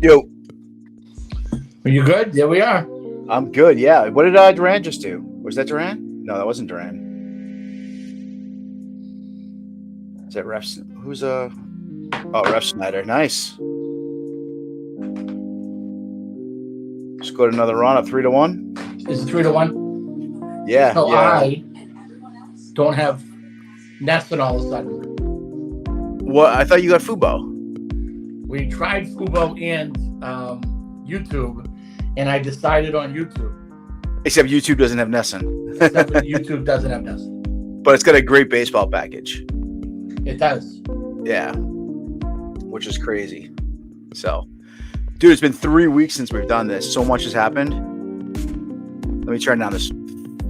Yo, Are you good? There we are. I'm good. Yeah. What did Duran just do? Was that Duran? No, that wasn't Duran. Is that Ref? Who's Ref Snyder. Nice. Scored another run up 3-1. Is it 3-1? Yeah. So yeah. I don't have Nesson all of a sudden. What? I thought you got Fubo. We tried Fubo and YouTube, and I decided on YouTube. Except YouTube doesn't have Nesson. YouTube doesn't have Nesson. But it's got a great baseball package. It does. Yeah. Which is crazy. So, dude, it's been 3 weeks since we've done this. So much has happened. Let me turn down this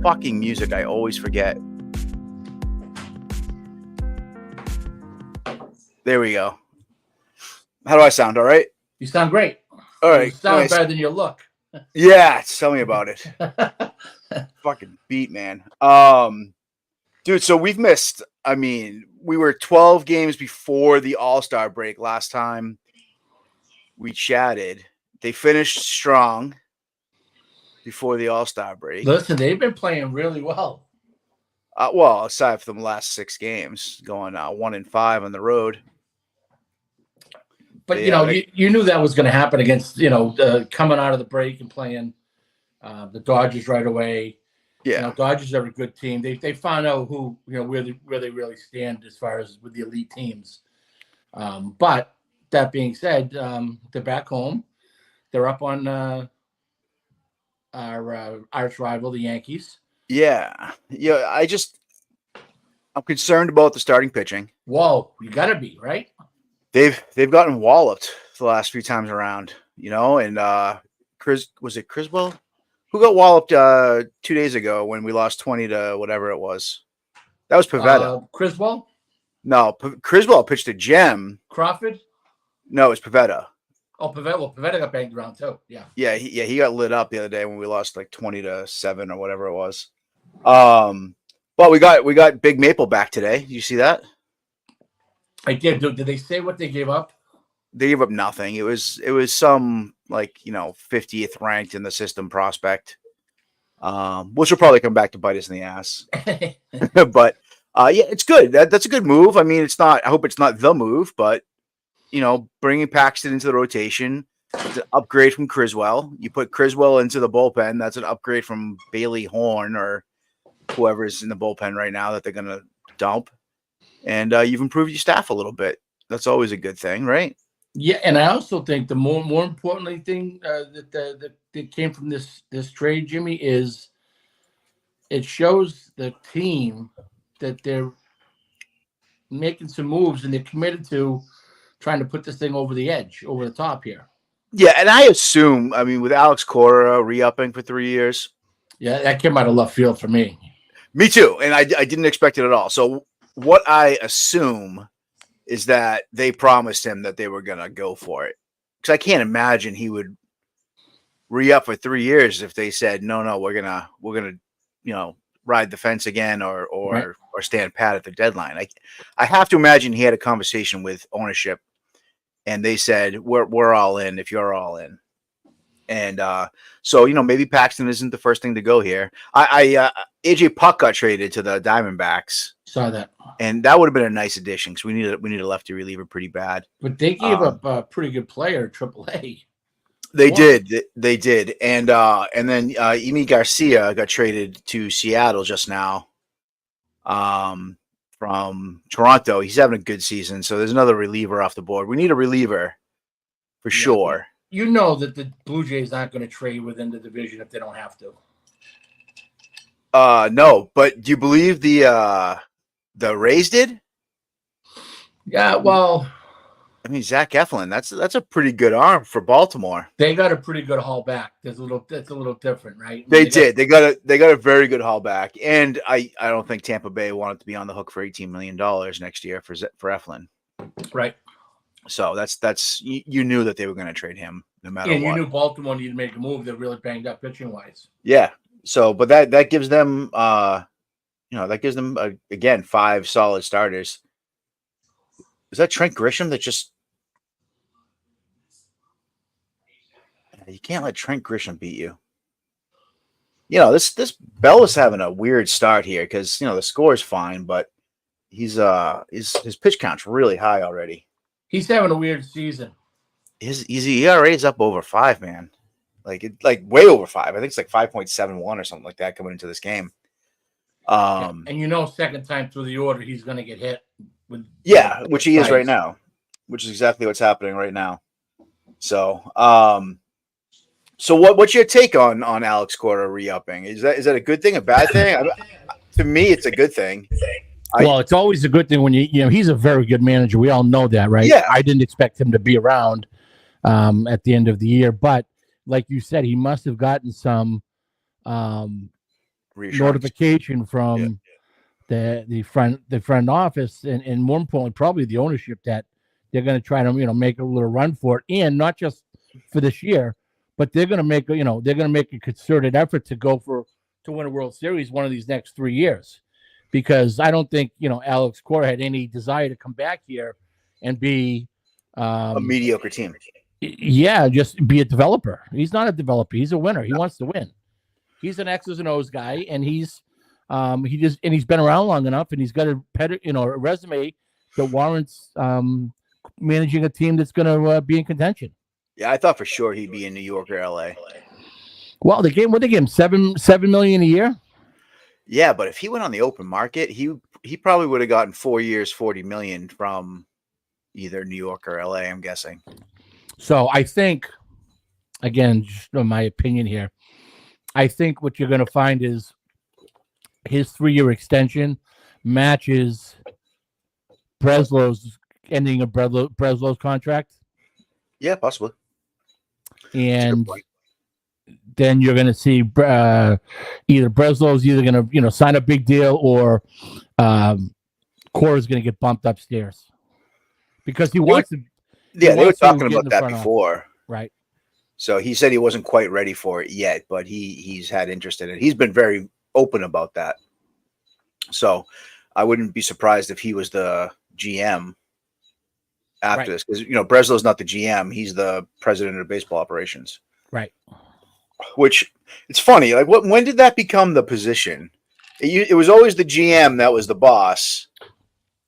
fucking music. I always forget. There we go. How do I sound? All right? You sound great. All right. You sound nice. better than you look. Yeah, tell me about it. Fucking beat, man. Dude, so we've missed, we were 12 games before the All-Star break last time we chatted. They finished strong before the All-Star break. Listen, they've been playing really well. Well, aside from the last 6 games, going 1-5 on the road. But, you knew that was going to happen against, coming out of the break and playing the Dodgers right away. Yeah. Dodgers are a good team. They found out who, where they really stand as far as with the elite teams. But that being said, they're back home. They're up on our arch rival, the Yankees. Yeah. Yeah. I'm concerned about the starting pitching. Whoa, you got to be, right? They've gotten walloped the last few times around, and was it Criswell? Who got walloped 2 days ago when we lost 20 to whatever it was? That was Pivetta. Criswell? No, Criswell pitched a gem. Crawford? No, it was Pivetta. Oh, Pivetta. Well, Pivetta got banged around too. Yeah. Yeah, he got lit up the other day when we lost like 20-7 or whatever it was. But we got Big Maple back today. Did you see that? I did. Did they say what they gave up? They gave up nothing. It was some 50th ranked in the system prospect, which will probably come back to bite us in the ass. But yeah, it's good. That's a good move. It's not. I hope it's not the move, but bringing Paxton into the rotation, it's an upgrade from Criswell. You put Criswell into the bullpen. That's an upgrade from Bailey Horn or whoever's in the bullpen right now that they're gonna dump. And you've improved your staff a little bit. That's always a good thing, right? Yeah, and I also think the more importantly thing that came from this trade, Jimmy, is it shows the team that they're making some moves and they're committed to trying to put this thing over the top here. Yeah, and I assume, with Alex Cora re-upping for 3 years. Yeah, that came out of left field for me. Me too, and I didn't expect it at all. So what I assume is that they promised him that they were going to go for it. Because I can't imagine he would re-up for 3 years if they said, no, we're gonna ride the fence again or Right. or stand pat at the deadline. I have to imagine he had a conversation with ownership and they said, we're all in if you're all in. And so, maybe Paxton isn't the first thing to go here. AJ Puck got traded to the Diamondbacks. Saw that. And that would have been a nice addition because we need a lefty reliever pretty bad. But they gave up a pretty good player, AAA. They did. And then Emi Garcia got traded to Seattle just now from Toronto. He's having a good season. So there's another reliever off the board. We need a reliever for sure. You know that the Blue Jays aren't going to trade within the division if they don't have to. No, but do you believe the Rays did? Yeah, well, Zach Eflin, that's a pretty good arm for Baltimore. They got a pretty good haul back. That's a little different, right? They got a very good haul back, and I don't think Tampa Bay wanted to be on the hook for $18 million next year for Eflin. Right. So that's you knew that they were going to trade him no matter what. And you knew Baltimore needed to make a move. They're really banged up pitching wise. Yeah. So, but that gives them, again 5 solid starters. Is that Trent Grisham that just You can't let Trent Grisham beat you. This Bell is having a weird start here because the score is fine, but he's his pitch count's really high already. He's having a weird season. His ERA is up over 5, man. Like way over 5. I think it's like 5.71 or something like that coming into this game. And second time through the order, he's going to get hit. Which he is right now, which is exactly what's happening right now. So, so what's your take on Alex Cora re-upping? Is that a good thing, a bad thing? To me, it's a good thing. Well, it's always a good thing when he's a very good manager. We all know that, right? Yeah. I didn't expect him to be around at the end of the year, but like you said, he must have gotten some notification from the front office, and more importantly, probably the ownership, that they're going to try to make a little run for it, and not just for this year, but they're going to make a concerted effort to win a World Series one of these next 3 years. Because I don't think, Alex Cora had any desire to come back here and be a mediocre team. Yeah, just be a developer. He's not a developer. He's a winner. He wants to win. He's an X's and O's guy, and he's been around long enough, and he's got a resume that warrants managing a team that's going to be in contention. Yeah, I thought for sure he'd be in New York or LA. Well, they gave him $7 million a year. Yeah, but if he went on the open market, he probably would have gotten 4 years, $40 million from either New York or LA, I'm guessing. So I think, again, just my opinion here, I think what you're going to find is his 3-year extension matches Breslow's ending of Breslow's contract. Yeah, possibly. And then you're going to see either Breslow's going to sign a big deal, or Cora's going to get bumped upstairs because he wants to. Yeah, they were talking about that before, right? So he said he wasn't quite ready for it yet, but he's had interest in it. He's been very open about that. So I wouldn't be surprised if he was the GM after this, because Breslow's not the GM; he's the president of baseball operations. Right. Which, it's funny. Like, when did that become the position? It was always the GM that was the boss,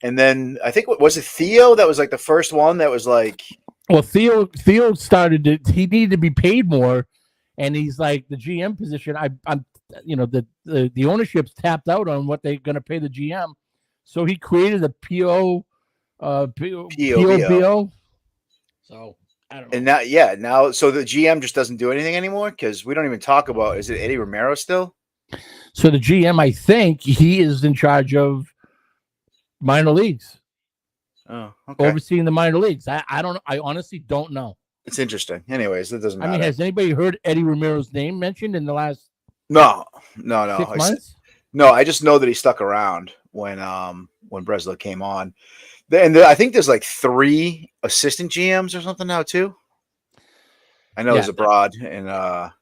and then I think was it Theo that was like the first one that was like. Well, Theo started. He needed to be paid more, and he's like, the GM position. I'm the ownership's tapped out on what they're going to pay the GM, so he created a PO. So. I don't know. And now, so the GM just doesn't do anything anymore, because we don't even talk about. Is it Eddie Romero still? So the GM, I think he is in charge of minor leagues. Oh, okay. Overseeing the minor leagues. I don't. I honestly don't know. It's interesting. Anyways, it doesn't matter. I mean, has anybody heard Eddie Romero's name mentioned in the last? No. 6 months? No, I just know that he stuck around when Breslow came on. And I think there's like 3 assistant GMs or something now too. I know there's abroad and a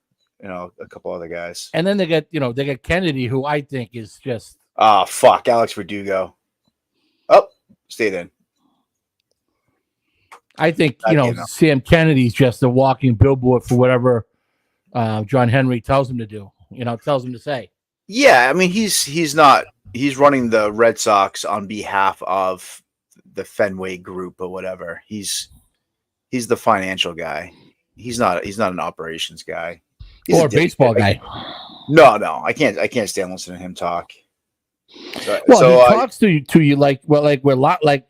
couple other guys. And then they got Kennedy, who I think is just Alex Verdugo. Oh, stayed in. I think Sam Kennedy's just a walking billboard for whatever John Henry tells him to do. Tells him to say. Yeah, I mean he's running the Red Sox on behalf of the Fenway Group or whatever. He's the financial guy. He's not an operations guy. Or a baseball guy. No, I can't stand listening to him talk. He talks to you like we're like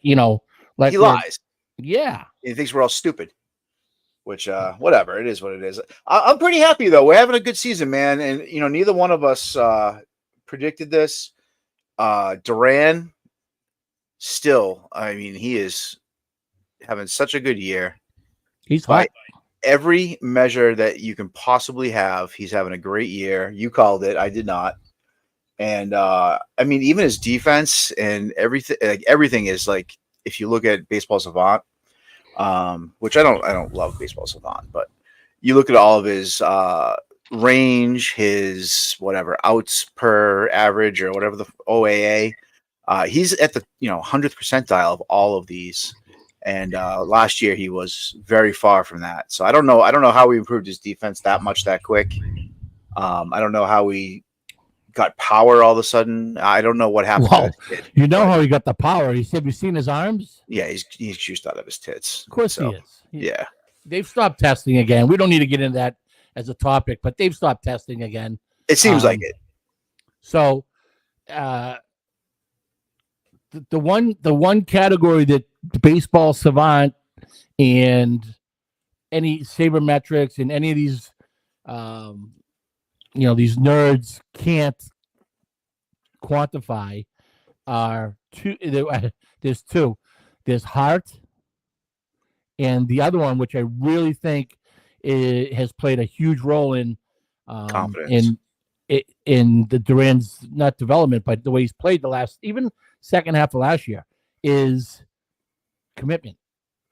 he lies. Yeah, he thinks we're all stupid. Which whatever, it is what it is. I'm pretty happy though. We're having a good season, man, and neither one of us predicted this. Duran. Still, I mean, he is having such a good year. He's hot. Every measure that you can possibly have, he's having a great year. You called it. I did not. And I mean, even his defense and everything is like, if you look at Baseball Savant, which I don't love Baseball Savant, but you look at all of his range, his whatever outs per average or whatever the OAA. He's at the 100th percentile of all of these, And last year he was very far from that. So I don't know how we improved his defense that much that quick. I don't know how we got power all of a sudden. I don't know what happened to this kid. You know how he got the power. Have you seen his arms? Yeah, he's juiced out of his tits. Of course he is. Yeah. They've stopped testing again. We don't need to get into that as a topic, but they've stopped testing again. It seems like it. So the one category that Baseball Savant and any sabermetrics and any of these these nerds can't quantify are two. There's two. There's heart, and the other one, which I really think has played a huge role in confidence in the Duran's not development, but the way he's played the last even second half of last year is commitment.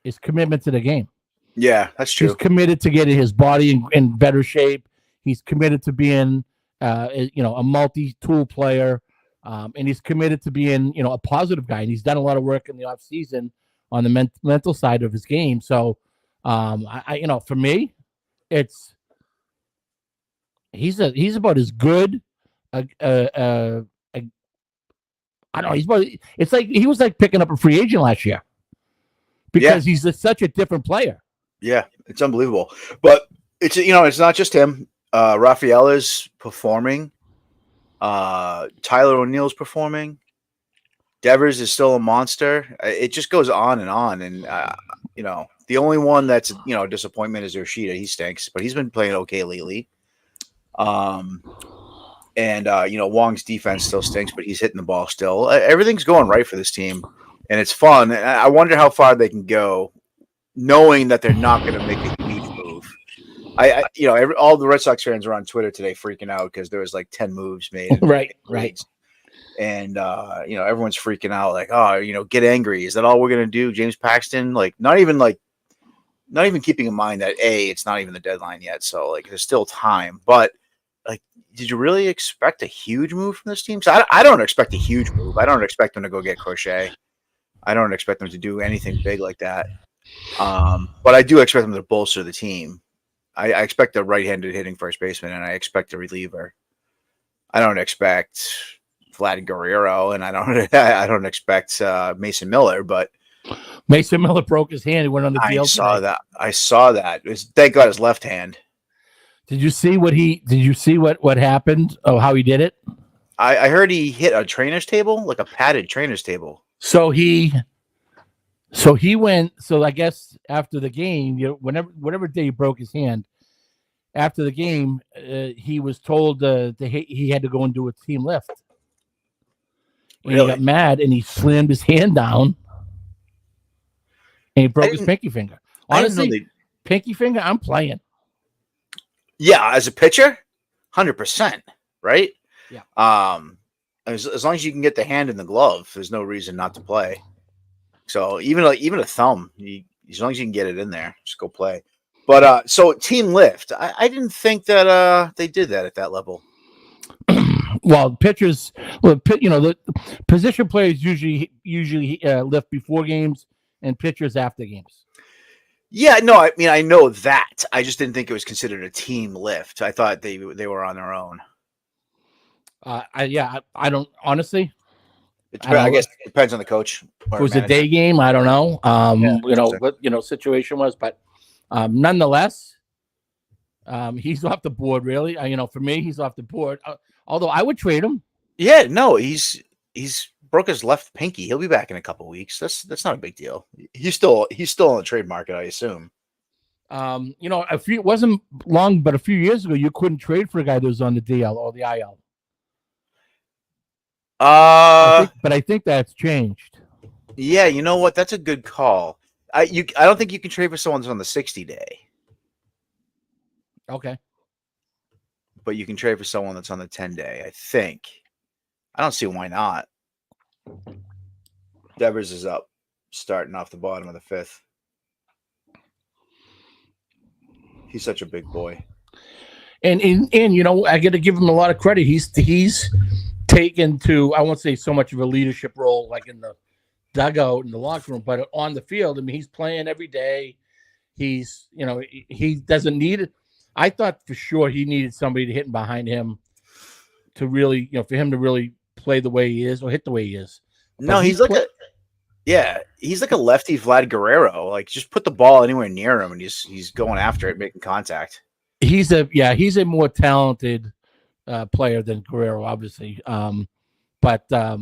Is commitment to the game. Yeah, that's true. He's committed to getting his body in better shape. He's committed to being, a multi-tool player, and he's committed to being, a positive guy. And he's done a lot of work in the off season on the mental side of his game. So, for me, he's about as good. I don't know. It's like he was like picking up a free agent last year because he's such a different player. Yeah, it's unbelievable. But it's not just him. Raphael is performing. Tyler O'Neill's performing. Devers is still a monster. It just goes on and on. And the only one that's a disappointment is Yoshida. He stinks, but he's been playing okay lately. Wong's defense still stinks, but he's hitting the ball still. Everything's going right for this team, and it's fun. And I wonder how far they can go, knowing that they're not going to make a huge move. All the Red Sox fans were on Twitter today freaking out because there was like 10 moves made. Right. And everyone's freaking out like, oh, get angry. Is that all we're going to do? James Paxton, not even keeping in mind that it's not even the deadline yet. So there's still time, but did you really expect a huge move from this team? So I don't expect a huge move. I don't expect them to go get Crochet. I don't expect them to do anything big like that. But I do expect them to bolster the team. I expect a right-handed hitting first baseman, and I expect a reliever. I don't expect Vlad Guerrero, and I don't expect Mason Miller. But Mason Miller broke his hand. He went on the DL. I saw that. Thank God his left hand. Did you see what happened? Oh, how he did it? I heard he hit a trainer's table, like a padded trainer's table. So he went. So I guess after the game, whatever day he broke his hand, after the game, he was told he had to go and do a team lift. And he got mad and he slammed his hand down, and he broke his pinky finger. Honestly, pinky finger, I'm playing. Yeah, as a pitcher, 100%, right? Yeah. As long as you can get the hand in the glove, there's no reason not to play. So even a thumb, as long as you can get it in there, just go play. But so team lift, I didn't think that they did that at that level. Well, pitchers, the position players usually lift before games and pitchers after games. Yeah, no, I mean I know that. I just didn't think it was considered a team lift. I thought they were on their own. I don't honestly. I guess it depends on the coach. If it was a day game, I don't know. What situation was, but nonetheless, he's off the board. Really, for me, he's off the board. Although I would trade him. Yeah, no, he's broke his left pinky. He'll be back in a couple of weeks. That's not a big deal. He's still on the trade market, I assume. It wasn't long, but a few years ago, you couldn't trade for a guy that was on the DL or the IL. But I think that's changed. Yeah, you know what? That's a good call. I don't think you can trade for someone that's on the 60-day. Okay. But you can trade for someone that's on the 10-day, I think. I don't see why not. Devers is up, starting off the bottom of the 5th. He's such a big boy. And I got to give him a lot of credit. He's taken to, I won't say so much of a leadership role like in dugout in the locker room, but on the field, I mean, he's playing every day. He's, he doesn't need it. I thought for sure he needed somebody to hit behind him to really, for him to really play the way he is or hit the way he is. No, he's like a lefty Vlad Guerrero. Like, just put the ball anywhere near him, and he's going after it, making contact. He's a more talented player than Guerrero, obviously. But I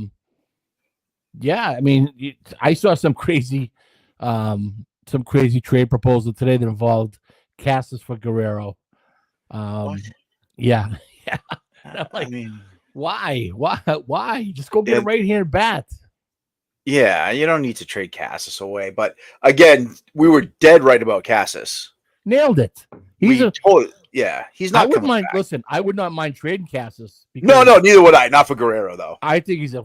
mean, I saw some crazy trade proposal today that involved Cassis for Guerrero. Yeah. I'm like, I mean, why? Just go get a right-handed bat. Yeah, you don't need to trade Cassis away. But again, we were dead right about Cassis. Nailed it. He's not. I wouldn't mind. Back. Listen, I would not mind trading Cassis. No, neither would I. Not for Guerrero though. I think he's a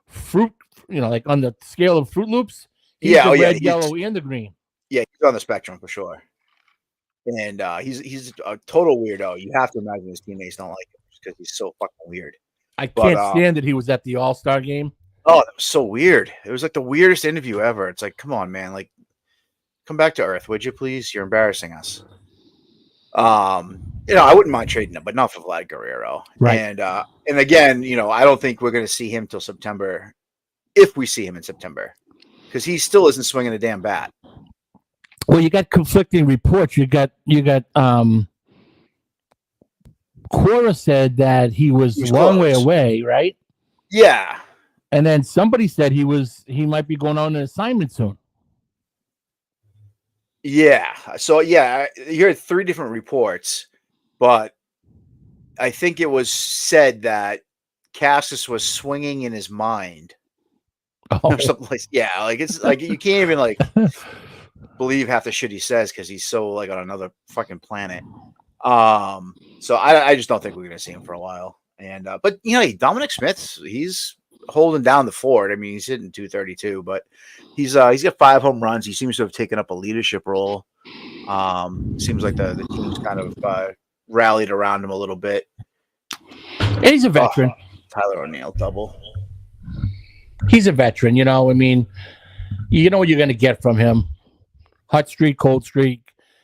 fruit. Like on the scale of Fruit Loops. He's the red, yellow, and the green. Yeah, he's on the spectrum for sure. And he's a total weirdo. You have to imagine his teammates don't like him because he's so fucking weird. I can't stand that he was at the All-Star game. Oh, that was so weird. It was like the weirdest interview ever. It's like, come on, man. Like, come back to earth, would you please? You're embarrassing us. I wouldn't mind trading him, but not for Vlad Guerrero. Right. And again, I don't think we're going to see him till September, if we see him in September, because he still isn't swinging a damn bat. Well, you got conflicting reports. You got Cora said that he was a long way away, right? Yeah. And then somebody said he might be going on an assignment soon. Yeah. So you heard 3 different reports, but I think it was said that Cassis was swinging in his mind. Or something like, it's like you can't even like believe half the shit he says because he's so like on another fucking planet. So I just don't think we're gonna see him for a while. And but Dominic Smith, he's holding down the fort. I mean, he's hitting 232, but he's got 5 home runs. He seems to have taken up a leadership role. Seems like the team's kind of rallied around him a little bit. And he's a veteran. Tyler O'Neill double. He's a veteran, I mean, you know what you're going to get from him. Hot streak, cold streak.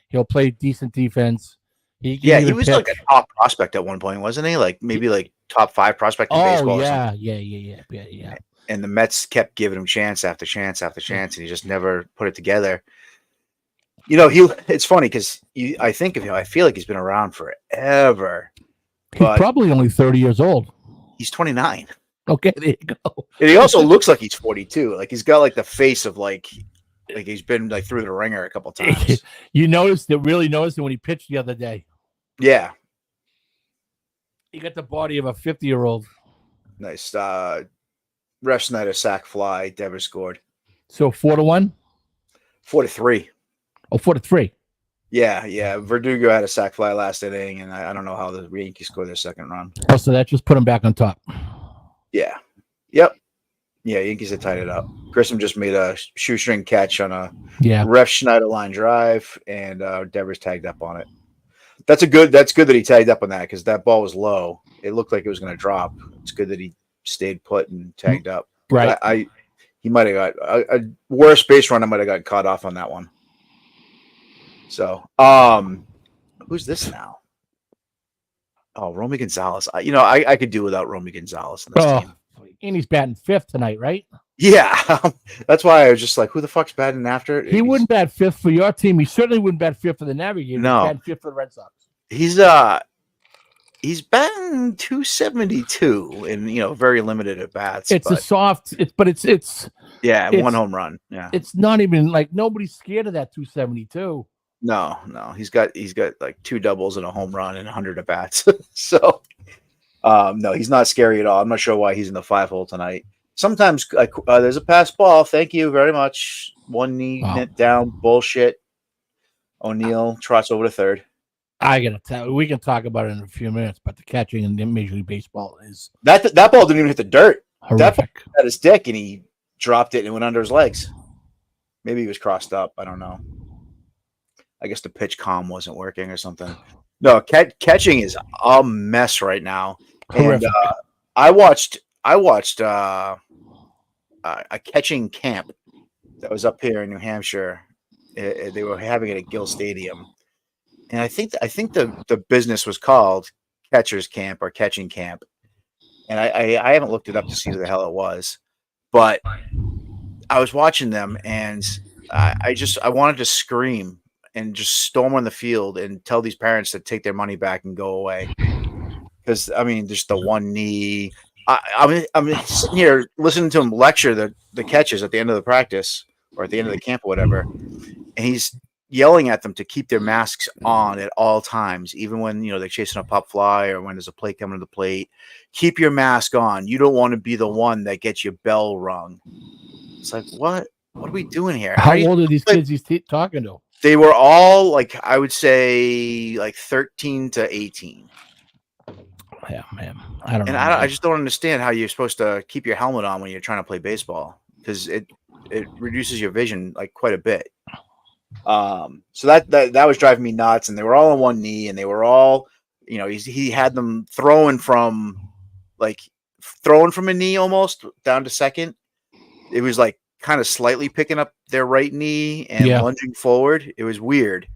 He'll play decent defense. He was like a top prospect at one point, wasn't he? Like maybe like top 5 prospect in baseball. Yeah. And the Mets kept giving him chance after chance after chance, and he just never put it together. It's funny because I think of him, I feel like he's been around forever. He's probably only 30 years old. He's 29. Okay, there you go. And he also looks like he's 42. Like he's got like the face of like he's been like through the ringer a couple times. Really noticed it when he pitched the other day. Yeah. He got the body of a 50-year-old. Nice. Ref Snyder sack fly. Devers scored. So 4-1? 4-3. Oh, 4-3. Yeah. Verdugo had a sack fly last inning, and I don't know how the Yankees scored their second run. Oh, so that just put him back on top. Yeah. Yep. Yeah, Yankees had tied it up. Grissom just made a shoestring catch on a Ref Schneider line drive, and Devers tagged up on it. That's good that he tagged up on that because that ball was low. It looked like it was going to drop. It's good that he stayed put and tagged up. Right. He might have got a worse base runner might have got caught off on that one. So, who's this now? Oh, Romy Gonzalez. I could do without Romy Gonzalez in this team. And he's batting 5th tonight, right? Yeah. That's why I was just like, who the fuck's batting after? He wouldn't bat 5th for your team. He certainly wouldn't bat 5th for the Navigators. No. He'd bat 5th for the Red Sox. He's batting 272 in very limited at bats. It's a soft. It's 1 home run. Yeah. It's not even like nobody's scared of that 272. No. He's got like 2 doubles and a home run and 100 at bats. So, no, he's not scary at all. I'm not sure why he's in the 5-hole tonight. Sometimes there's a pass ball. Thank you very much. 1 knee knit down. Bullshit. O'Neill trots over to third. I gotta tell you, we can talk about it in a few minutes, but the catching in Major League Baseball is that ball didn't even hit the dirt. horrific. That ball had his dick and he dropped it and it went under his legs. Maybe he was crossed up. I don't know. I guess the pitch comm wasn't working or something. No, catching is a mess right now. Horrific. And I watched a catching camp that was up here in New Hampshire. They were having it at Gill Stadium, and I think the business was called Catchers Camp or Catching Camp, and I haven't looked it up to see who the hell it was, but I was watching them, and I wanted to scream and just storm on the field and tell these parents to take their money back and go away. Because I mean, just the one knee. I'm sitting here listening to him lecture the catches at the end of the practice or at the end of the camp or whatever, and he's yelling at them to keep their masks on at all times, even when they're chasing a pop fly or when there's a play coming to the plate. Keep your mask on. You don't want to be the one that gets your bell rung. It's like, what are we doing here? How old are these kids he's talking to? They were all I would say 13 to 18. Yeah, man. I don't know. I just don't understand how you're supposed to keep your helmet on when you're trying to play baseball, because it reduces your vision quite a bit. So that was driving me nuts, and they were all on one knee, and they were all, he had them throwing from a knee almost down to second. It was kind of slightly picking up their right knee and lunging forward. It was weird.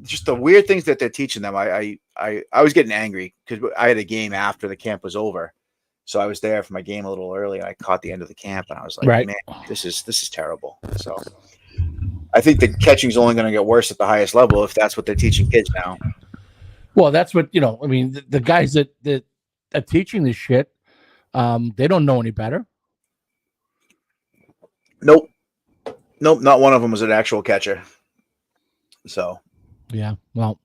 Just the weird things that they're teaching them. I was getting angry because I had a game after the camp was over, so I was there for my game a little early. And I caught the end of the camp, and I was like, man, this is terrible. So I think the catching is only going to get worse at the highest level if that's what they're teaching kids now. Well, that's what I mean, the guys that are teaching this shit, they don't know any better. Nope, not one of them was an actual catcher. So, yeah, well,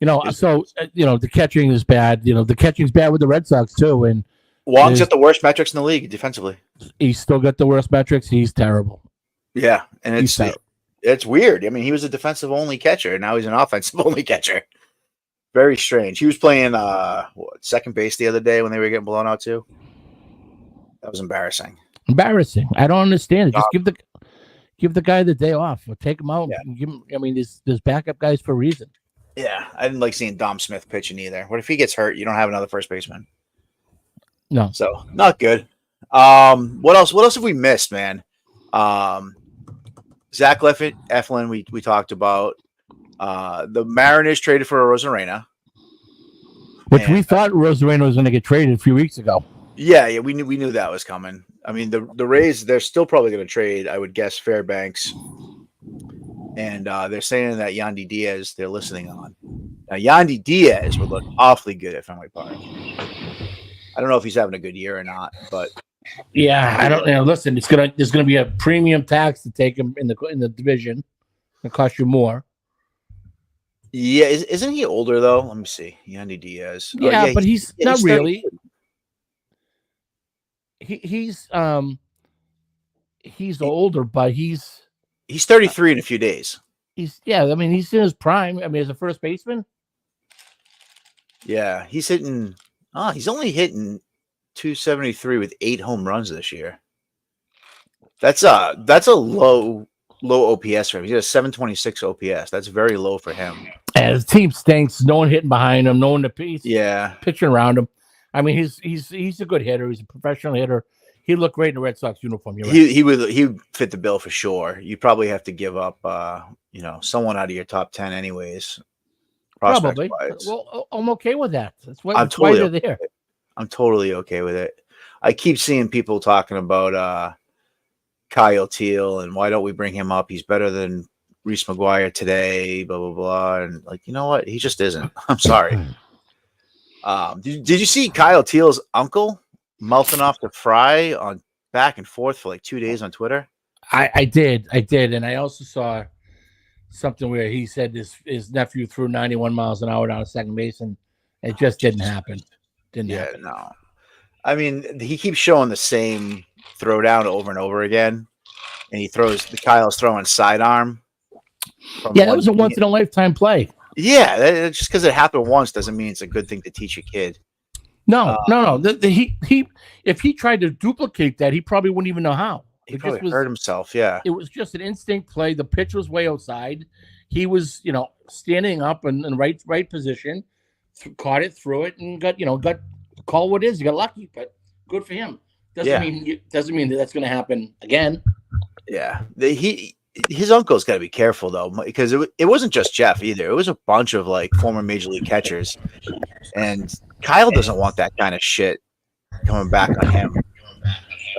the catching is bad. The catching's bad with the Red Sox too. And Wong's got the worst metrics in the league defensively. He's still got the worst metrics. He's terrible. Yeah, and it's weird. I mean, he was a defensive only catcher. Now he's an offensive only catcher. Very strange. He was playing second base the other day when they were getting blown out too. That was embarrassing. I don't understand it. Just give the guy the day off, or take him out. And give him. I mean, there's backup guys for a reason. Yeah, I didn't like seeing Dom Smith pitching either. What if he gets hurt? You don't have another first baseman. No, so not good. What else? What else have we missed, man? Zach Eflin, we talked about. The Mariners traded for Rosarena, which we thought Rosarena was going to get traded a few weeks ago. Yeah, we knew that was coming. I mean, the Rays, they're still probably going to trade, I would guess, Fairbanks. And they're saying that Yandy Diaz they're listening on. Now, Yandy Diaz would look awfully good at Fenway Park. I don't know if he's having a good year or not, but yeah, I don't know. Listen, there's gonna be a premium tax to take him in the division. It'll cost you more. Yeah, isn't he older though? Let me see, Yandy Diaz. Yeah, but he's not really. He's older, but he's 33 in a few days. I mean, he's in his prime. I mean, as a first baseman. Yeah, he's hitting. He's only hitting 273 with 8 home runs this year. That's a low OPS for him. He has 726 OPS. That's very low for him. And his team stinks. No one hitting behind him. No one to piece. Yeah, pitching around him. I mean, he's a good hitter. He's a professional hitter. He looked great in a Red Sox uniform. You're right. He would fit the bill for sure. You probably have to give up, someone out of your top 10 anyways. Probably. Well, I'm okay with that. That's why they're there. I'm totally okay with it. I keep seeing people talking about Kyle Teal and why don't we bring him up? He's better than Reese McGuire today, blah, blah, blah. And you know what? He just isn't. I'm sorry. Did you see Kyle Teal's uncle mouthing off to Fry on back and forth for 2 days on Twitter? I did. And I also saw something where he said his nephew threw 91 miles an hour down to second base, and it just didn't happen. Happen. No. I mean, he keeps showing the same throwdown over and over again, and Kyle's throwing sidearm. Yeah, that was a once in a lifetime play. Yeah, just because it happened once doesn't mean it's a good thing to teach a kid. No. He if he tried to duplicate that, he probably wouldn't even know how. He probably hurt himself. Yeah, it was just an instinct play. The pitch was way outside. He was, standing up in the right position, caught it, threw it, and got call what it is. He got lucky, but good for him. Doesn't mean that that's going to happen again. Yeah, his uncle's got to be careful though, because it wasn't just Jeff either. It was a bunch of like former major league catchers, and Kyle doesn't want that kind of shit coming back on him.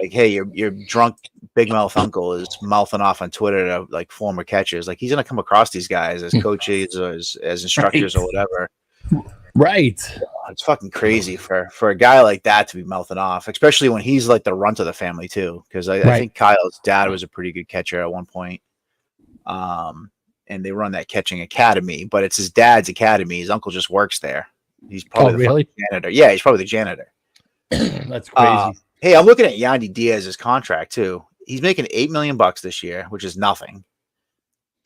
Like, hey, your drunk big mouth uncle is mouthing off on Twitter to like former catchers. Like, he's gonna come across these guys as coaches or as instructors or whatever. Right. It's fucking crazy for a guy like that to be mouthing off, especially when he's like the runt of the family too. Because I think Kyle's dad was a pretty good catcher at one point. And they run that catching academy, but it's his dad's academy. His uncle just works there. He's probably the janitor. Yeah, he's probably the janitor. That's crazy. Hey, I'm looking at Yandy Diaz's contract too. He's making $8 million this year, which is nothing.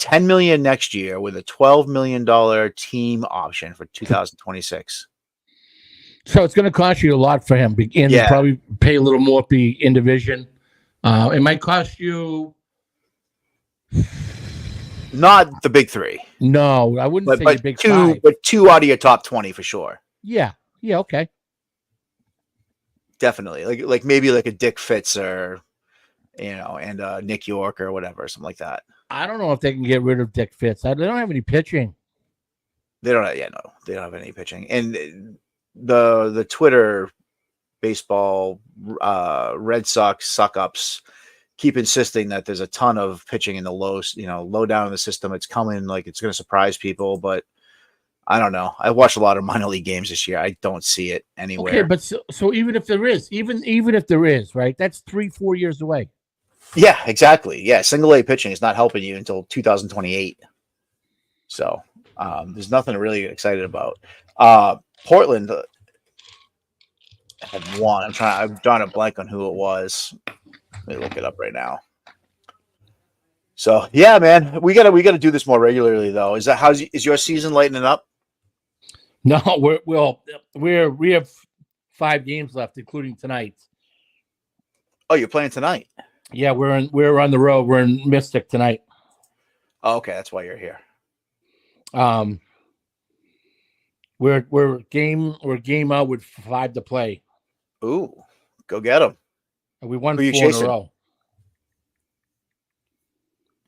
$10 million next year with a $12 million team option for 2026. So it's going to cost you a lot for him, and probably pay a little more be in division. It might cost you. Not the big three. No, I wouldn't say the big two, five. But two out of your top 20 for sure. Yeah. Okay. Definitely, like maybe like a Dick Fitz or, and Nick York or whatever, something like that. I don't know if they can get rid of Dick Fitz. They don't have any pitching. They don't. Yeah, no, they don't have any pitching. And the Twitter baseball Red Sox suck ups keep insisting that there's a ton of pitching in the low down in the system. It's coming, like it's going to surprise people, but I don't know. I watched a lot of minor league games this year. I don't see it anywhere. Okay, but so even if there is, even if there is, right? That's 3-4 years away. Yeah, exactly. Yeah, single A pitching is not helping you until 2028. So there's nothing to really get excited about. Portland had one. I'm drawing a blank on who it was. Let me look it up right now. So yeah, man, we gotta do this more regularly though. Is your season lightening up? No, we have 5 games left, including tonight. Oh, you're playing tonight? Yeah, we're on the road. We're in Mystic tonight. Oh, okay, that's why you're here. We're game out with 5 to play. Ooh, go get them. And we won 4 in a row.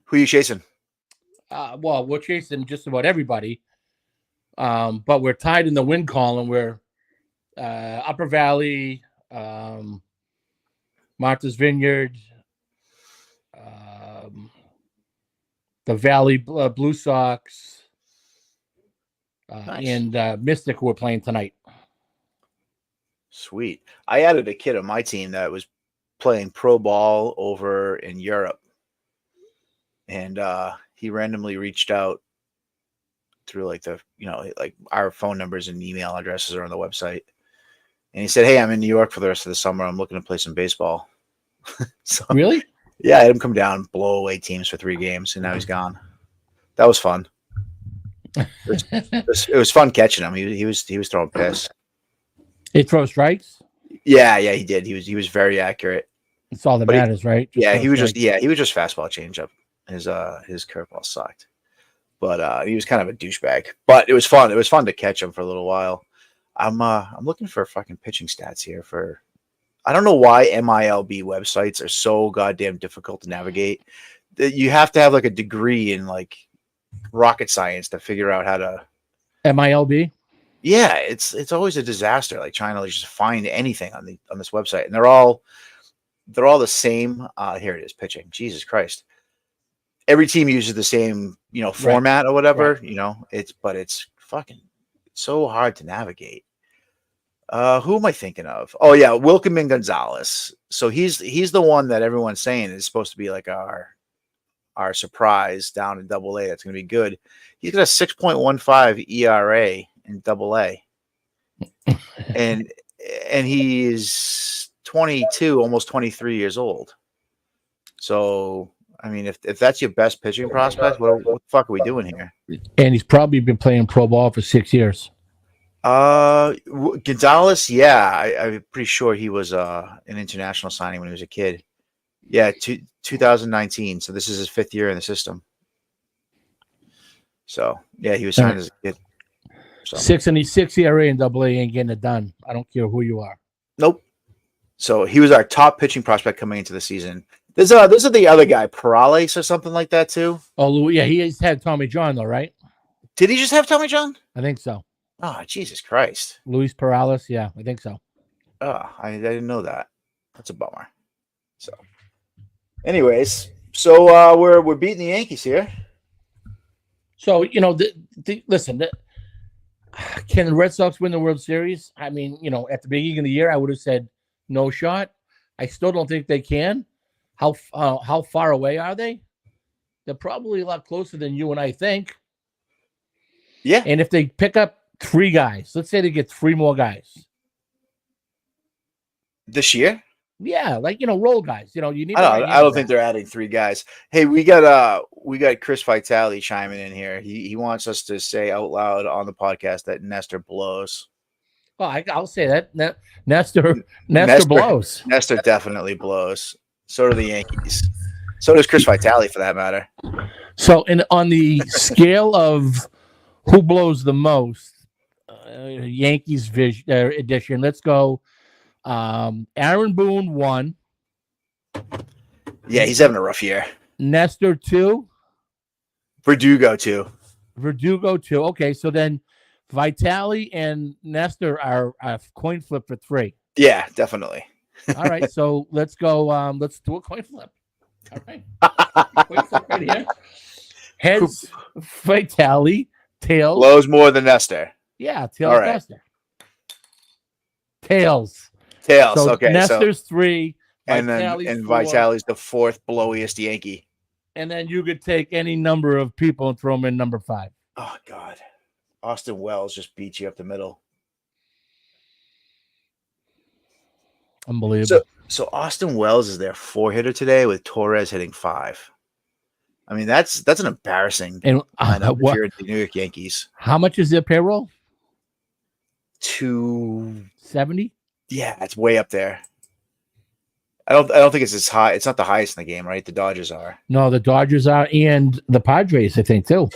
Who are you chasing? Well, we're chasing just about everybody. But we're tied in the win column. We're Upper Valley, Martha's Vineyard, the Valley Blue Sox, Nice. and Mystic, who are playing tonight. Sweet. I added a kid on my team that was playing pro ball over in Europe. And he randomly reached out through like like our phone numbers and email addresses are on the website. And he said, "Hey, I'm in New York for the rest of the summer. I'm looking to play some baseball." So Really? Yeah, I had him come down, blow away teams for 3 games, and now he's gone. That was fun. It was fun catching him. He was throwing piss. He throws strikes? Yeah, he did. He was very accurate. That's all that matters, right? He was just fastball changeup. His curveball sucked. But he was kind of a douchebag. But it was fun. It was fun to catch him for a little while. I'm looking for fucking pitching stats here for. I don't know why MILB websites are so goddamn difficult to navigate. You have to have like a degree in like rocket science to figure out how to. MILB? Yeah, it's always a disaster. Like trying to just find anything on this website, and they're all the same. Here it is, pitching. Jesus Christ. Every team uses the same, format or whatever, right. It's fucking so hard to navigate. Who am I thinking of? Oh yeah, Wilkeman Gonzalez. So he's the one that everyone's saying is supposed to be like our surprise down in AA. That's going to be good. He's got a 6.15 ERA in AA, and he is 22, almost 23 years old. So. I mean, if that's your best pitching prospect, what the fuck are we doing here? And he's probably been playing pro ball for 6 years. Gonzalez, yeah, I'm pretty sure he was an international signing when he was a kid. Yeah, 2019. So this is his 5th year in the system. So yeah, he was signed as a kid. So. 6 ERA in AA ain't getting it done. I don't care who you are. Nope. So he was our top pitching prospect coming into the season. This is the other guy, Perales or something like that too. Oh, Louis, yeah, he's had Tommy John though, right? Did he just have Tommy John? I think so. Oh, Jesus Christ. Luis Perales, yeah, I think so. Oh, I didn't know that. That's a bummer. So, anyways, so we're beating the Yankees here. So listen, can the Red Sox win the World Series? I mean, at the beginning of the year, I would have said no shot. I still don't think they can. How far away are they? They're probably a lot closer than you and I think. Yeah. And if they pick up 3 guys, let's say they get 3 more guys This year? Yeah, role guys. You need. I don't think they're adding 3 guys. Hey, we got Chris Vitale chiming in here. He wants us to say out loud on the podcast that Nestor blows. Oh, I'll say that. Nestor blows. Nestor definitely blows. So do the Yankees. So does Chris Vitale, for that matter. So, on the scale of who blows the most, Yankees edition, let's go. Aaron Boone 1. Yeah, he's having a rough year. Nestor 2. Verdugo 2. Okay, so then Vitale and Nestor are a coin flip for 3. Yeah, definitely. All right, so let's go. Let's do a coin flip. All right, coin flip right here. Heads, Vitale. Tails. Blows more than Nestor. Yeah, tails. Right. Nestor. Tails. So okay. Nestor's 3, Vitale's and 4. Vitale's the 4th blowiest Yankee. And then you could take any number of people and throw them in number 5. Oh God, Austin Wells just beat you up the middle. Unbelievable. So Austin Wells is their 4-hitter today, with Torres hitting 5. I mean, that's an embarrassing. And if you're the New York Yankees. How much is their payroll? 270. Yeah, it's way up there. I don't think it's as high. It's not the highest in the game, right? The Dodgers are. No, the Dodgers are, and the Padres, I think, too.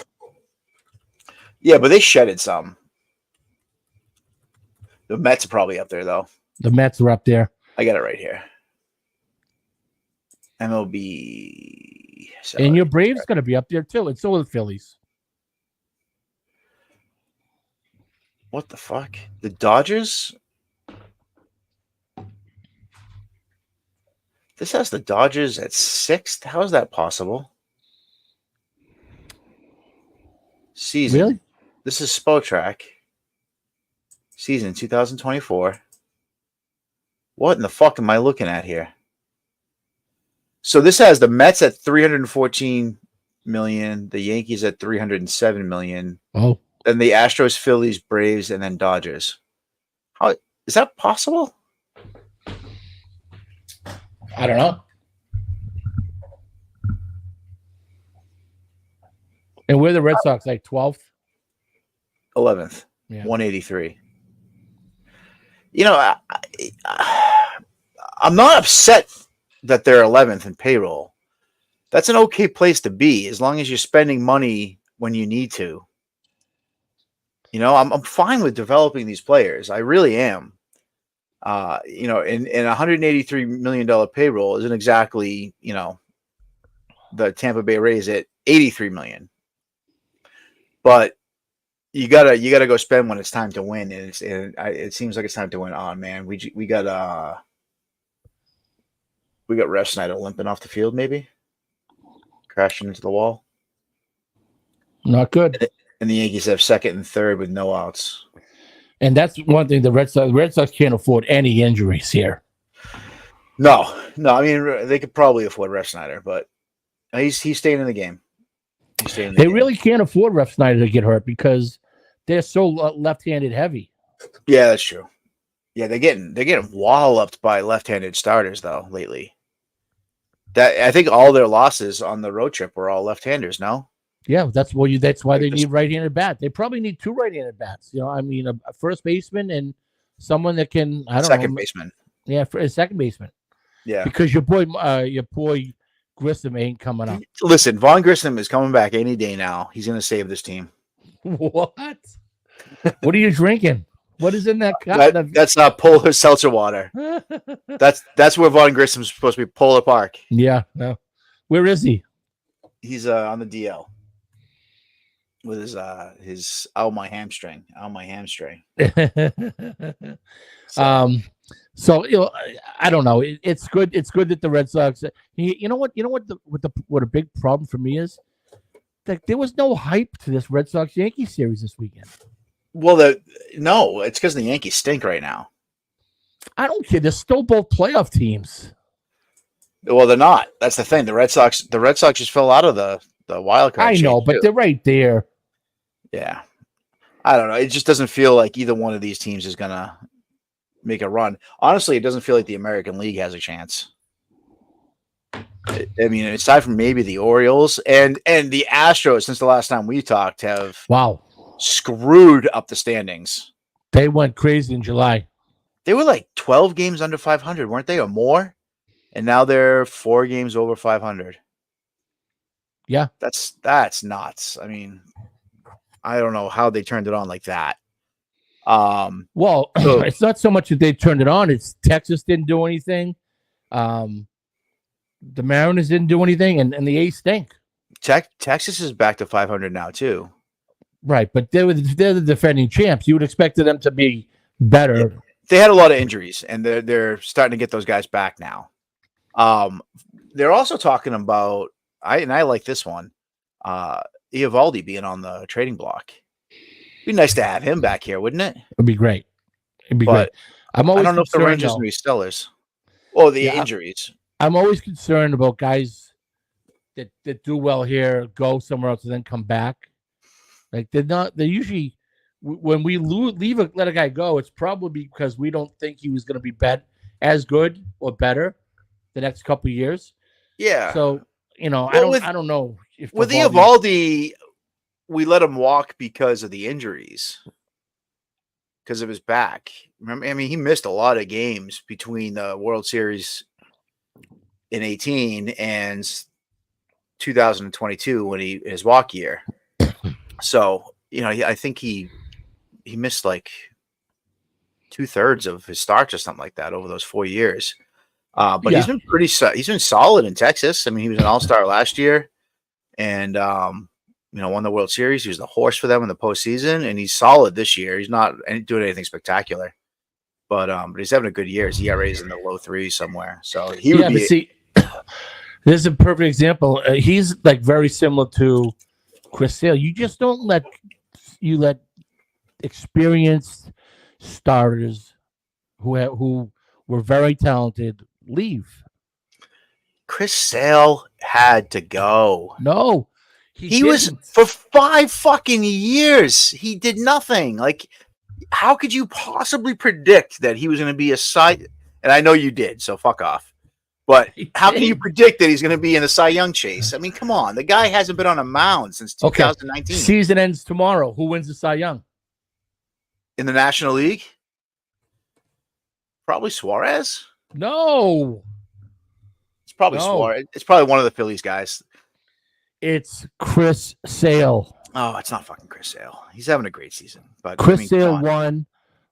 Yeah, but they shedded some. The Mets are probably up there, though. The Mets are up there. I got it right here. MLB. And your Braves going to be up there, too. And so are the Phillies. What the fuck? The Dodgers? This has the Dodgers at 6th. How is that possible? Season. Really? This is Spotrac. Season 2024. What in the fuck am I looking at here? So this has the Mets at 314 million, the Yankees at 307 million. Oh. Then the Astros, Phillies, Braves, and then Dodgers. How is that possible? I don't know. And we're the Red Sox, like 12th? 11th. Yeah. 183. I'm not upset that they're 11th in payroll. That's an okay place to be, as long as you're spending money when you need to. I'm fine with developing these players. I really am. In $183 million payroll isn't exactly, the Tampa Bay Rays at $83 million. But you gotta go spend when it's time to win, and it seems like it's time to win. Oh man, we got Ref Snyder limping off the field, maybe crashing into the wall. Not good. And the Yankees have 2nd and 3rd with no outs. And that's one thing the Red Sox can't afford any injuries here. No. I mean, they could probably afford Ref Snyder, but he's staying in the game. They really can't afford Ref Snyder to get hurt because they're so left-handed heavy. Yeah, that's true. Yeah, they're getting walloped by left-handed starters though lately. That I think all their losses on the road trip were all left-handers. No. Yeah, that's why they need right-handed bats. They probably need 2 right-handed bats. A first baseman and someone that can second baseman. Yeah, for a second baseman. Yeah, because your boy Grissom ain't coming up. Listen, Vaughn Grissom is coming back any day now. He's going to save this team. What? What are you drinking? What is in that cup? That's not polar seltzer water. That's where Vaughn Grissom's supposed to be. Polar Park. Yeah. No. Where is he? He's on the DL with his my hamstring. So, So I don't know. It's good. It's good that the Red Sox. You know what? What a big problem for me is. Like there was no hype to this Red Sox Yankees series this weekend. well, no, it's because the Yankees stink right now. I don't care. They're still both playoff teams. Well, they're not. That's the thing. The Red Sox just fell out of the wild card. I know, but they're right there. Yeah, I don't know. It just doesn't feel like either one of these teams is gonna make a run. Honestly, it doesn't feel like the American League has a chance. I mean, aside from maybe the Orioles and the Astros, since the last time we talked, have screwed up the standings. They went crazy in July. They were like 12 games under 500, weren't they, or more? And now they're 4 games over 500. Yeah, that's nuts. I mean, I don't know how they turned it on like that. Well, it's not so much that they turned it on. It's Texas didn't do anything. The Mariners didn't do anything, and the A's stink. Texas is back to 500 now too. Right, but they're the defending champs. You would expect them to be better. They had a lot of injuries, and they're starting to get those guys back now. They're also talking about I like this one. Eovaldi being on the trading block. It'd be nice to have him back here, wouldn't it? It'd be great. It'd be great. I don't know if the Rangers will be sellers. Oh, the injuries. I'm always concerned about guys that do well here, go somewhere else, and then come back. Like they're usually when we let a guy go, it's probably because we don't think he was going to be as good or better the next couple of years. Yeah. So I don't know if with Eovaldi, we let him walk because of the injuries, because of his back. Remember, I mean, he missed a lot of games between the World Series in 2018 and 2022 when his walk year. So I think he missed like 2/3 of his starts or something like that over those 4 years. But he's been he's been solid in Texas. I mean, he was an all-star last year and, won the World Series. He was the horse for them in the postseason, and he's solid this year. He's not doing anything spectacular, but he's having a good year. His ERA is in the low 3s somewhere. So he would be. But see, this is a perfect example. He's like very similar to Chris Sale. You just don't let experienced starters who were very talented leave. Chris Sale had to go. No, he was for 5 fucking years. He did nothing. Like, how could you possibly predict that he was going to be a side? And I know you did, so fuck off. But how can you predict that he's going to be in the Cy Young chase? I mean, come on. The guy hasn't been on a mound since 2019. Okay. Season ends tomorrow. Who wins the Cy Young? In the National League? Probably Suarez. No. It's probably Suarez. It's probably one of the Phillies guys. It's Chris Sale. Oh, it's not fucking Chris Sale. He's having a great season. But Chris Sale 1,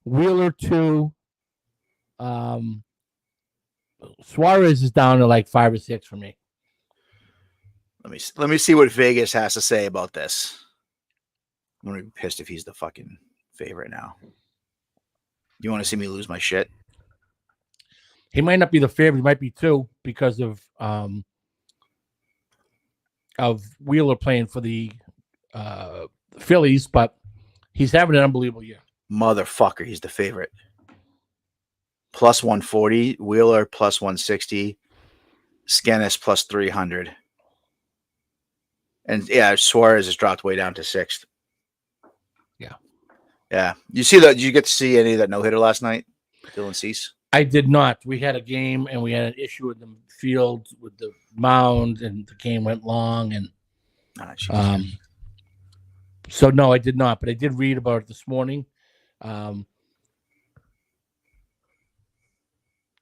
Wheeler 2. Suarez is down to like 5 or 6 for me. Let me see what Vegas has to say about this. I'm gonna be pissed if he's the fucking favorite now. You want to see me lose my shit? He might not be the favorite. He might be 2 because of Wheeler playing for the Phillies, but he's having an unbelievable year. Motherfucker, he's the favorite. Plus 140, Wheeler plus 160, Skenis plus 300. And Suarez has dropped way down to 6th. Yeah. You see that? Did you get to see any of that no-hitter last night? Dylan Cease? I did not. We had a game and we had an issue with the field with the mound, and the game went long. And so no, I did not. But I did read about it this morning.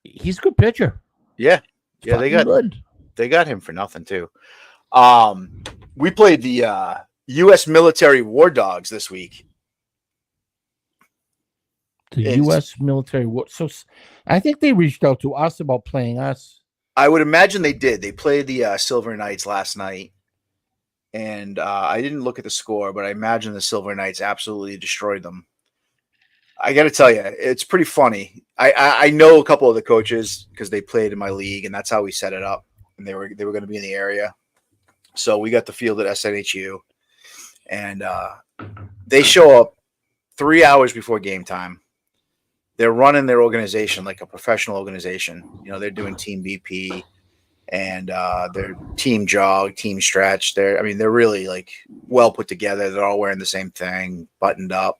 He's a good pitcher. Yeah, they got him for nothing too. We played the U.S. military war dogs this week. The U.S. military. So I think they reached out to us about playing us. I would imagine they did. They played the Silver Knights last night, and I didn't look at the score, but I imagine the Silver Knights absolutely destroyed them. I got to tell you, it's pretty funny. I know a couple of the coaches because they played in my league, and that's how we set it up. And they were going to be in the area, so we got the field at SNHU, and they show up 3 hours before game time. They're running their organization like a professional organization. You know, they're doing team BP and their team jog, team stretch. They're really like well put together. They're all wearing the same thing, buttoned up.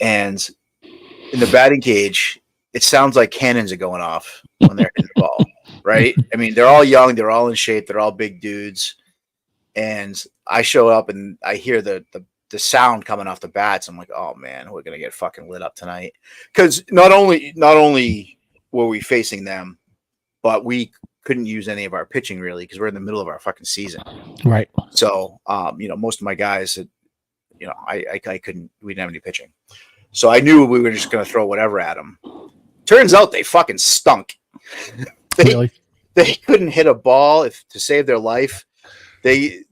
And in the batting cage, it sounds like cannons are going off when they're hitting the ball, right? I mean, they're all young, they're all in shape, they're all big dudes. And I show up and I hear the sound coming off the bats. I'm like, oh man, we're gonna get fucking lit up tonight. Because not only were we facing them, but we couldn't use any of our pitching really because we're in the middle of our fucking season. Right. So most of my guys had, I couldn't. We didn't have any pitching, so I knew we were just gonna throw whatever at them. Turns out they fucking stunk. Really? They couldn't hit a ball to save their life. They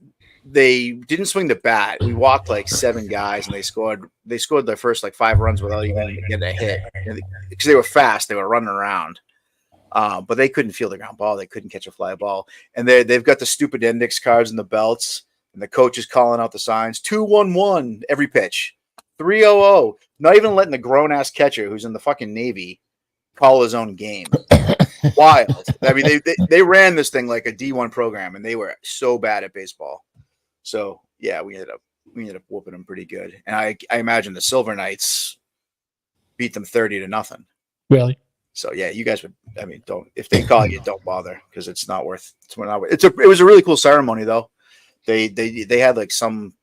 didn't swing the bat. We walked like 7 guys, and they scored their first like 5 runs without even getting a hit because they were fast. They were running around, but they couldn't field a ground ball. They couldn't catch a fly ball, and they've got the stupid index cards and the belts, and the coach is calling out the signs 2-1-1 every pitch, 3-0-0. Not even letting the grown ass catcher who's in the fucking Navy call his own game. Wild. I mean, they ran this thing like a D1 program, and they were so bad at baseball. So yeah, we ended up whooping them pretty good. And I imagine the Silver Knights beat them 30-0. Really? So yeah, you guys would. I mean, if they call you, don't bother because it's not worth. It was a really cool ceremony though. They had like some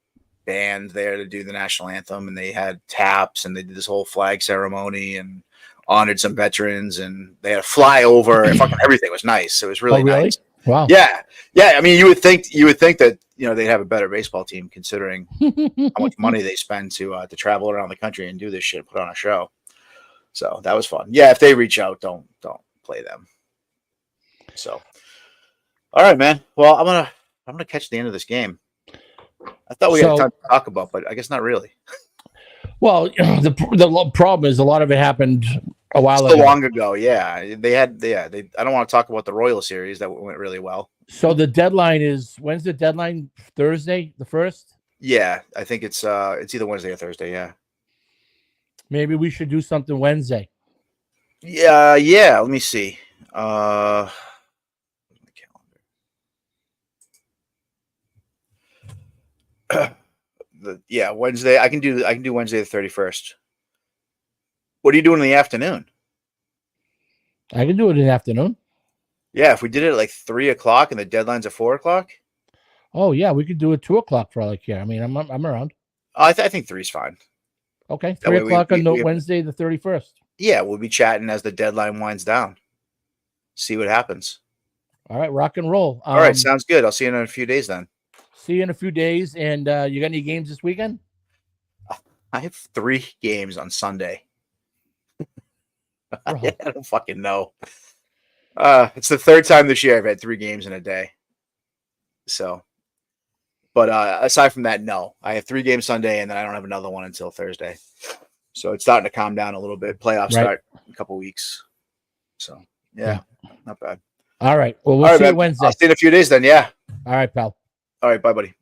band there to do the national anthem, and they had taps, and they did this whole flag ceremony and honored some veterans, and they had a flyover. And fucking everything was nice. It was really nice. Wow. Yeah. I mean, you would think that they'd have a better baseball team considering how much money they spend to travel around the country and do this shit, and put on a show. So that was fun. Yeah, if they reach out, don't play them. So, all right, man. Well, I'm gonna catch the end of this game. I thought we had time to talk about, but I guess not really. Well, the problem is a lot of it happened a while ago. Long ago. Yeah, I don't want to talk about the Royal series that went really well. So the deadline is, when's the deadline? Thursday, the 1st? Yeah, I think it's either Wednesday or Thursday. Yeah. Maybe we should do something Wednesday. Yeah. Let me see. My calendar. Wednesday. I can do Wednesday the 31st. What are you doing in the afternoon? I can do it in the afternoon. Yeah, if we did it at like 3:00 and the deadline's at 4:00. Oh yeah, we could do it 2:00 for all I care. I mean, I'm around. I think 3's fine. Okay, 3:00 on Wednesday the 31st. Yeah, we'll be chatting as the deadline winds down. See what happens. All right, rock and roll. All right, sounds good. I'll see you in a few days then. See you in a few days. And you got any games this weekend? I have 3 games on Sunday. I don't fucking know. It's the 3rd time this year I've had 3 games in a day. So, but aside from that, no. I have 3 games Sunday, and then I don't have another one until Thursday. So it's starting to calm down a little bit. Playoffs start in a couple weeks. So yeah, not bad. All right. Well, we'll see you Wednesday. I'll see you in a few days then. Yeah. All right, pal. All right. Bye, buddy.